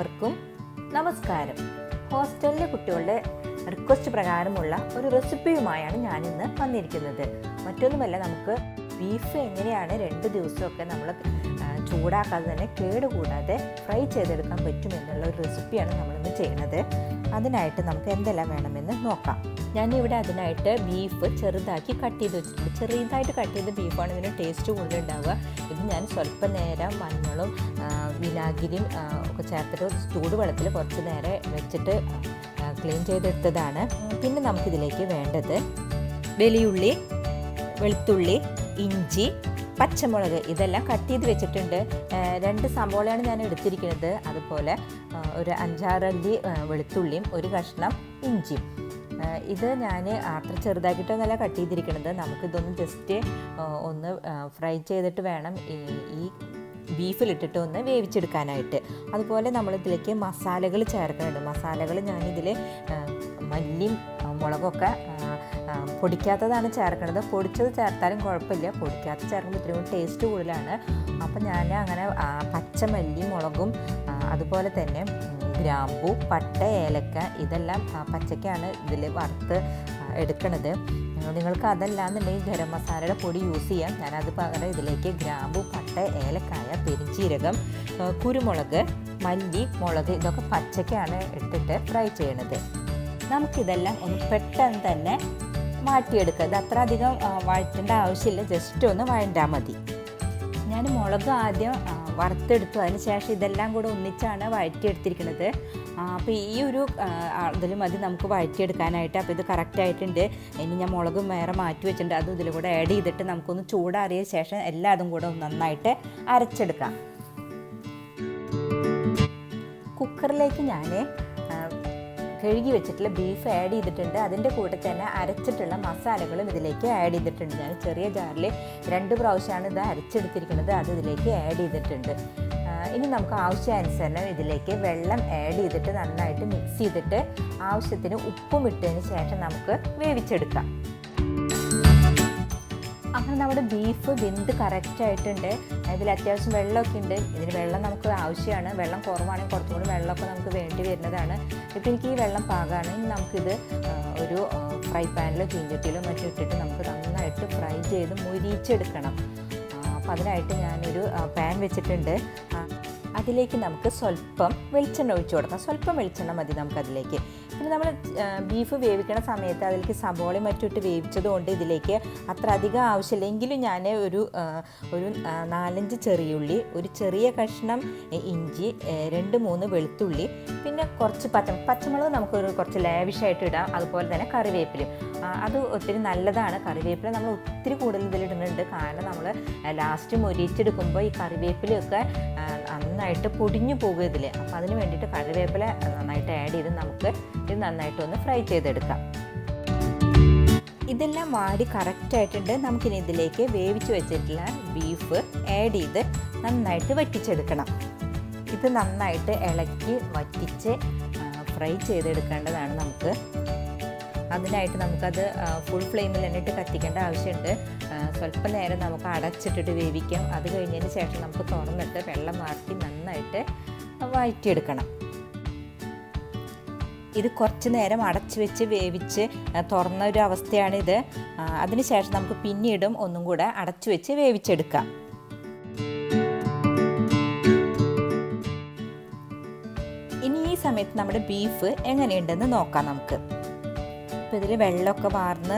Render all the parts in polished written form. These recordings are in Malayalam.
എല്ലാവർക്കും നമസ്കാരം. ഹോസ്റ്റലിലെ കുട്ടികളുടെ റിക്വസ്റ്റ് പ്രകാരമുള്ള ഒരു റെസിപ്പിയുമായാണ് ഞാനിന്ന് വന്നിരിക്കുന്നത്. മറ്റൊന്നുമല്ല, നമുക്ക് ബീഫ് എങ്ങനെയാണ് 2 ദിവസമൊക്കെ നമ്മൾ ചൂടാക്കാതെ തന്നെ കേടുകൂടാതെ ഫ്രൈ ചെയ്തെടുക്കാൻ പറ്റുമെന്നുള്ള ഒരു റെസിപ്പിയാണ് നമ്മളിന്ന് ചെയ്യുന്നത്. അതിനായിട്ട് നമുക്ക് എന്തെല്ലാം വേണമെന്ന് നോക്കാം. ഞാനിവിടെ അതിനായിട്ട് ബീഫ് ചെറുതാക്കി കട്ട് ചെയ്ത് വെച്ചിട്ടുണ്ട്. ചെറുതായിട്ട് കട്ട് ചെയ്ത ബീഫാണ് ഇതിന് ടേസ്റ്റ് കൂടുതലുണ്ടാവുക. ഇത് ഞാൻ സ്വല്പം നേരം മഞ്ഞളും വിനാഗിരിയും ഒക്കെ ചേർത്തിട്ട് ചൂടുവെള്ളത്തിൽ കുറച്ച് നേരം വെച്ചിട്ട് ക്ലീൻ ചെയ്തെടുത്തതാണ്. പിന്നെ നമുക്കിതിലേക്ക് വേണ്ടത് വലിയുള്ളി, വെളുത്തുള്ളി, ഇഞ്ചി, പച്ചമുളക് ഇതെല്ലാം കട്ട് ചെയ്ത് വെച്ചിട്ടുണ്ട്. 2 സവോളയാണ് ഞാൻ എടുത്തിരിക്കുന്നത്. അതുപോലെ ഒരു 5-6 അല്ലി വെളുത്തുള്ളിയും ഒരു കഷ്ണം ഇഞ്ചിയും. ഇത് ഞാൻ അത്ര ചെറുതാക്കിയിട്ടൊന്നല്ല കട്ട് ചെയ്തിരിക്കുന്നത്. നമുക്കിതൊന്ന് ജസ്റ്റ് ഒന്ന് ഫ്രൈ ചെയ്തിട്ട് വേണം ഈ ബീഫിലിട്ടിട്ട് ഒന്ന് വേവിച്ചെടുക്കാനായിട്ട്. അതുപോലെ നമ്മളിതിലേക്ക് മസാലകൾ ചേർക്കുന്നുണ്ട്. മസാലകൾ ഞാനിതിൽ മല്ലിയും മുളകൊക്കെ പൊടിക്കാത്തതാണ് ചേർക്കുന്നത്. പൊടിച്ചത് ചേർത്താലും കുഴപ്പമില്ല, പൊടിക്കാത്ത ചേർക്കുമ്പോൾ ഇത്രയും ടേസ്റ്റ് കൂടുതലാണ്. അപ്പം ഞാൻ അങ്ങനെ പച്ചമല്ലി, മുളകും അതുപോലെ തന്നെ ഗ്രാമ്പൂ, പട്ട, ഏലക്ക ഇതെല്ലാം പച്ചക്കാണ് ഇതിൽ വറുത്ത് എടുക്കുന്നത്. നിങ്ങൾക്ക് അതല്ലാന്നുണ്ടെങ്കിൽ ഗരം മസാലയുടെ പൊടി യൂസ് ചെയ്യാം. ഞാനത് പകരം ഇതിലേക്ക് ഗ്രാമ്പൂ, പട്ട, ഏലക്കായ, പെരുംജീരകം, കുരുമുളക്, മല്ലി, മുളക് ഇതൊക്കെ പച്ചക്കാണ് ഇട്ടിട്ട് ഫ്രൈ ചെയ്യണത്. നമുക്കിതെല്ലാം ഒന്ന് പെട്ടെന്ന് തന്നെ മാറ്റിയെടുക്കുക. ഇത് അത്ര അധികം വഴറ്റേണ്ട ആവശ്യമില്ല, ജസ്റ്റ് ഒന്ന് വഴണ്ടാൽ മതി. ഞാൻ മുളക് ആദ്യം വറുത്തെടുത്തു, അതിന് ശേഷം ഇതെല്ലാം കൂടെ ഒന്നിച്ചാണ് വഴറ്റിയെടുത്തിരിക്കുന്നത്. അപ്പോൾ ഈ ഒരു ഇതിൽ മതി നമുക്ക് വഴറ്റിയെടുക്കാനായിട്ട്. അപ്പോൾ ഇത് കറക്റ്റായിട്ടുണ്ട്. ഇനി ഞാൻ മുളക് വേറെ മാറ്റി വെച്ചിട്ടുണ്ട്, അതും ഇതിൽ കൂടെ ആഡ് ചെയ്തിട്ട് നമുക്കൊന്ന് ചൂടാറിയ ശേഷം എല്ലാതും കൂടെ നന്നായിട്ട് അരച്ചെടുക്കാം. കുക്കറിലേക്ക് ഞാൻ കഴുകി വെച്ചിട്ടുള്ള ബീഫ് ആഡ് ചെയ്തിട്ടുണ്ട്. അതിൻ്റെ കൂടെ തന്നെ അരച്ചിട്ടുള്ള മസാലകളും ഇതിലേക്ക് ആഡ് ചെയ്തിട്ടുണ്ട്. ഞാൻ ചെറിയ ജാറിൽ 2 പ്രാവശ്യമാണ് ഇത് അരച്ചെടുത്തിരിക്കുന്നത്. അത് ഇതിലേക്ക് ആഡ് ചെയ്തിട്ടുണ്ട്. ഇനി നമുക്ക് ആവശ്യാനുസരണം ഇതിലേക്ക് വെള്ളം ആഡ് ചെയ്തിട്ട് നന്നായിട്ട് മിക്സ് ചെയ്തിട്ട് ആവശ്യത്തിന് ഉപ്പും ഇട്ടതിന് ശേഷം നമുക്ക് വേവിച്ചെടുക്കാം. അങ്ങനെ നമ്മുടെ ബീഫ് വെന്ത് കറക്റ്റായിട്ടുണ്ട്. ഇതിൽ അത്യാവശ്യം വെള്ളമൊക്കെ ഉണ്ട്. ഇതിന് വെള്ളം നമുക്ക് ആവശ്യമാണ്. വെള്ളം കുറവാണെങ്കിൽ കുറച്ചുകൂടി വെള്ളമൊക്കെ നമുക്ക് വേണ്ടി വരുന്നതാണ്. ഇപ്പോൾ എനിക്ക് ഈ വെള്ളം പാകമാണ്. ഇനി നമുക്കിത് ഒരു ഫ്രൈ പാനിലോ ചീഞ്ചട്ടിയിലോ മറ്റും ഇട്ടിട്ട് നമുക്ക് നന്നായിട്ട് ഫ്രൈ ചെയ്ത് മുരിച്ചെടുക്കണം. അപ്പോൾ അതിനായിട്ട് ഞാനൊരു പാൻ വെച്ചിട്ടുണ്ട്. അതിലേക്ക് നമുക്ക് സ്വല്പം വെളിച്ചെണ്ണ ഒഴിച്ചു കൊടുക്കാം. സ്വല്പം വെളിച്ചെണ്ണ മതി നമുക്കതിലേക്ക്. പിന്നെ നമ്മൾ ബീഫ് വേവിക്കണ സമയത്ത് അതിലേക്ക് സവോളയും മറ്റും ഇട്ട് വേവിച്ചതുകൊണ്ട് ഇതിലേക്ക് അത്ര അധികം ആവശ്യമില്ല. എങ്കിലും ഞാൻ ഒരു 4-5 ചെറിയുള്ളി, ഒരു ചെറിയ കഷ്ണം ഇഞ്ചി, 2-3 വെളുത്തുള്ളി, പിന്നെ കുറച്ച് പച്ചമുളക് നമുക്ക് കുറച്ച് ലാവിഷായിട്ട് ഇടാം. അതുപോലെ തന്നെ കറിവേപ്പിലയും അത് ഒത്തിരി നല്ലതാണ്. കറിവേപ്പില നമ്മൾ ഒത്തിരി കൂടുതൽ ഇതിലിടുന്നുണ്ട്. കാരണം നമ്മൾ ലാസ്റ്റ് മൊരിച്ചെടുക്കുമ്പോൾ ഈ കറിവേപ്പിലയൊക്കെ നന്നായിട്ട് പൊടിഞ്ഞു പോകും ഇതിൽ. അപ്പോൾ അതിന് വേണ്ടിയിട്ട് കറിവേപ്പില നന്നായിട്ട് ആഡ് ചെയ്ത് നമുക്ക് ഇത് നന്നായിട്ടൊന്ന് ഫ്രൈ ചെയ്തെടുക്കാം. ഇതെല്ലാം വാടി കറക്റ്റായിട്ടുണ്ട്. നമുക്കിനി ഇതിലേക്ക് വേവിച്ച് വെച്ചിട്ടുള്ള ബീഫ് ആഡ് ചെയ്ത് നന്നായിട്ട് വറ്റിച്ചെടുക്കണം. ഇത് നന്നായിട്ട് ഇളക്കി വറ്റിച്ച് ഫ്രൈ ചെയ്തെടുക്കേണ്ടതാണ് നമുക്ക്. അതിനായിട്ട് നമുക്കത് ഫുൾ ഫ്ലെയിമിൽ തന്നെ ഇട്ട് കത്തിക്കേണ്ട ആവശ്യമുണ്ട്. സ്വല്പം നേരം നമുക്ക് അടച്ചിട്ടിട്ട് വേവിക്കാം. അത് കഴിഞ്ഞതിന് ശേഷം നമുക്ക് തുറന്നിട്ട് വെള്ളം മാറ്റി നന്നായിട്ട് വഴറ്റിയെടുക്കണം. ഇത് കുറച്ച് നേരം അടച്ചു വെച്ച് വേവിച്ച് തുറന്ന ഒരു അവസ്ഥയാണിത്. അതിന് ശേഷം നമുക്ക് പിന്നീടും ഒന്നും കൂടെ അടച്ചു വെച്ച് വേവിച്ചെടുക്കാം. ഇനി ഈ സമയത്ത് നമ്മുടെ ബീഫ് എങ്ങനെയുണ്ടെന്ന് നോക്കാം നമുക്ക്. ഇപ്പോൾ ഇതിൽ വെള്ളമൊക്കെ വാർന്ന്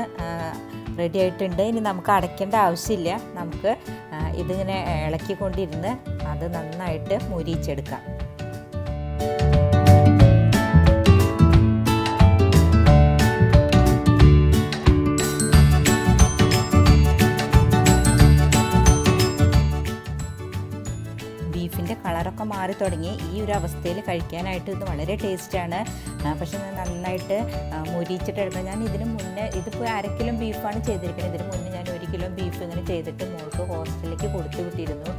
റെഡി ആയിട്ടുണ്ട്. ഇനി നമുക്ക് അടയ്ക്കേണ്ട ആവശ്യമില്ല. നമുക്ക് ഇതിങ്ങനെ ഇളക്കിക്കൊണ്ടിരുന്ന് അത് നന്നായിട്ട് മുരിച്ചെടുക്കാം. ബീഫിൻ്റെ കളറൊക്കെ മാറി തുടങ്ങി. ഈ ഒരു അവസ്ഥയിൽ കഴിക്കാനായിട്ട് ഇത് വളരെ ടേസ്റ്റാണ്. പക്ഷേ നന്നായിട്ട് മുരിച്ചിട്ടെടുക്കണം. ഞാൻ ഇതിന് മുന്നേ ഇതിപ്പോൾ 1/2 കിലോ ബീഫാണ് ചെയ്തിരിക്കുന്നത്. ഇതിന് മുന്നേ ഞാൻ 1 കിലോ ബീഫ് ഇങ്ങനെ ചെയ്തിട്ട് മോൾക്ക് ഹോസ്റ്റലിലേക്ക് കൊടുത്തു വിട്ടിരുന്നു.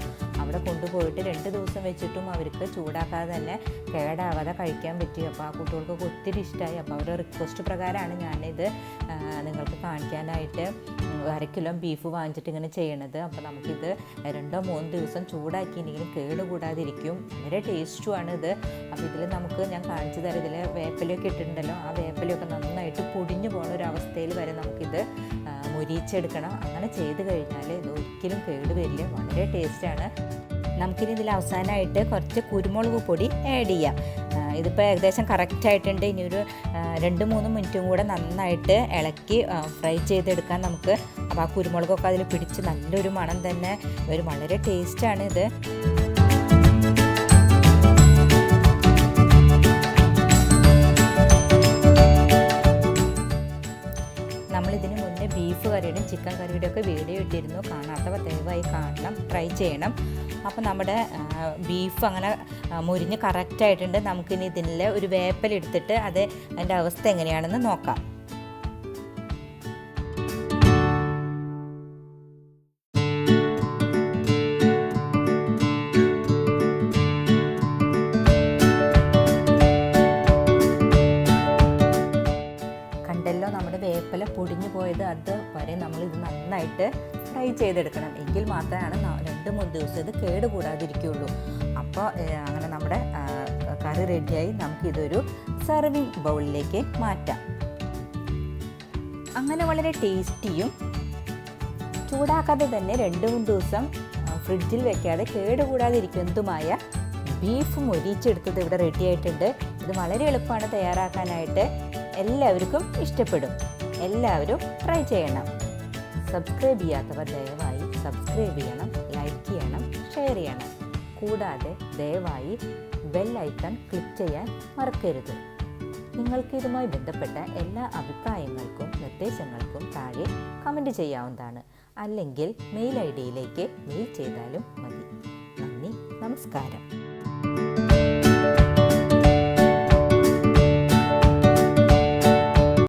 അവിടെ കൊണ്ടുപോയിട്ട് 2 ദിവസം വെച്ചിട്ടും അവർക്ക് ചൂടാക്കാതെ തന്നെ കേടാവാതെ കഴിക്കാൻ പറ്റി. അപ്പോൾ ആ കുട്ടികൾക്കൊക്കെ ഒത്തിരി ഇഷ്ടമായി. അപ്പോൾ അവരുടെ റിക്വസ്റ്റ് പ്രകാരമാണ് ഞാനിത് നിങ്ങൾക്ക് കാണിക്കാനായിട്ട് 1/2 കിലോ ബീഫ് വാങ്ങിച്ചിട്ട് ഇങ്ങനെ ചെയ്യണത്. അപ്പോൾ നമുക്കിത് 2-3 ദിവസം ചൂടാക്കിയിട്ടുണ്ടെങ്കിൽ കേടുകൂടാതിരിക്കും. വളരെ ടേസ്റ്റുമാണ് ഇത്. അപ്പോൾ ഇതിൽ നമുക്ക് ഞാൻ കാണിച്ചു തരാം, ഇതിൽ വേപ്പിലയൊക്കെ ഇട്ടിട്ടുണ്ടല്ലോ, ആ വേപ്പിലയൊക്കെ നന്നായിട്ട് പൊടിഞ്ഞു പോകുന്ന ഒരു അവസ്ഥയിൽ വരെ നമുക്കിത് മൊരിച്ചെടുക്കണം. അങ്ങനെ ചെയ്ത് കഴിഞ്ഞാൽ ഇത് ഒരിക്കലും കേടുവരില്ല, വളരെ ടേസ്റ്റാണ്. നമുക്കിനി ഇതിൽ അവസാനമായിട്ട് കുറച്ച് കുരുമുളക് പൊടി ആഡ് ചെയ്യാം. ഇതിപ്പോൾ ഏകദേശം കറക്റ്റായിട്ടുണ്ട്. ഇനി ഒരു 2-3 മിനിറ്റും കൂടെ നന്നായിട്ട് ഇളക്കി ഫ്രൈ ചെയ്തെടുക്കാൻ നമുക്ക്. അപ്പോൾ ആ കുരുമുളകൊക്കെ അതിൽ പിടിച്ച് നല്ലൊരു മണം തന്നെ വരും, വളരെ ടേസ്റ്റാണ് ഇത്. നമ്മളിതിന് മുന്നേ ബീഫ് കറിയുടെയും ചിക്കൻ കറിയുടെ ഒക്കെ വീഡിയോ ഇട്ടിരുന്നു, കാണാത്തവർ ദയവായി കാണണം, ട്രൈ ചെയ്യണം. അപ്പോൾ നമ്മുടെ ബീഫ് അങ്ങനെ മുരിഞ്ഞ് കറക്റ്റായിട്ടുണ്ട്. നമുക്കിനി ഇതിൽ ഒരു വേപ്പൽ എടുത്തിട്ട് അതിൻ്റെ അവസ്ഥ എങ്ങനെയാണെന്ന് നോക്കാം. കണ്ടല്ലോ നമ്മുടെ വേപ്പില പൊടിഞ്ഞു പോയത്, അതുവരെ നമ്മളിത് നന്നായിട്ട് ഫ്രൈ ചെയ്തെടുക്കണം. എങ്കിൽ മാത്രമാണ് 2-3 ദിവസം ഇത് കേടുകൂടാതിരിക്കുകയുള്ളൂ. അപ്പോൾ അങ്ങനെ നമ്മുടെ കറി റെഡിയായി. നമുക്കിതൊരു സെർവിങ് ബൗളിലേക്ക് മാറ്റാം. അങ്ങനെ വളരെ ടേസ്റ്റിയും ചൂടാക്കാതെ തന്നെ 2-3 ദിവസം ഫ്രിഡ്ജിൽ വെക്കാതെ കേടുകൂടാതിരിക്കുന്നതുമായ ബീഫ് മൊരിച്ചെടുത്തത് ഇവിടെ റെഡി ആയിട്ടുണ്ട്. ഇത് വളരെ എളുപ്പമാണ് തയ്യാറാക്കാനായിട്ട്, എല്ലാവർക്കും ഇഷ്ടപ്പെടും. എല്ലാവരും ട്രൈ ചെയ്യണം. സബ്സ്ക്രൈബ് ചെയ്യാത്തവർ ദയവായി സബ്സ്ക്രൈബ് ചെയ്യണം, ലൈക്ക് ചെയ്യണം, ഷെയർ ചെയ്യണം. കൂടാതെ ദയവായി ബെൽ ഐക്കൺ ക്ലിക്ക് ചെയ്യാൻ മറക്കരുത്. നിങ്ങൾക്ക് ഇതുമായി ബന്ധപ്പെട്ട എല്ലാ അഭിപ്രായങ്ങൾക്കും നിർദ്ദേശങ്ങൾക്കും താഴെ കമൻറ്റ് ചെയ്യാവുന്നതാണ്. അല്ലെങ്കിൽ മെയിൽ ID യിലേക്ക് മെയിൽ ചെയ്താലും മതി. നന്ദി, നമസ്കാരം.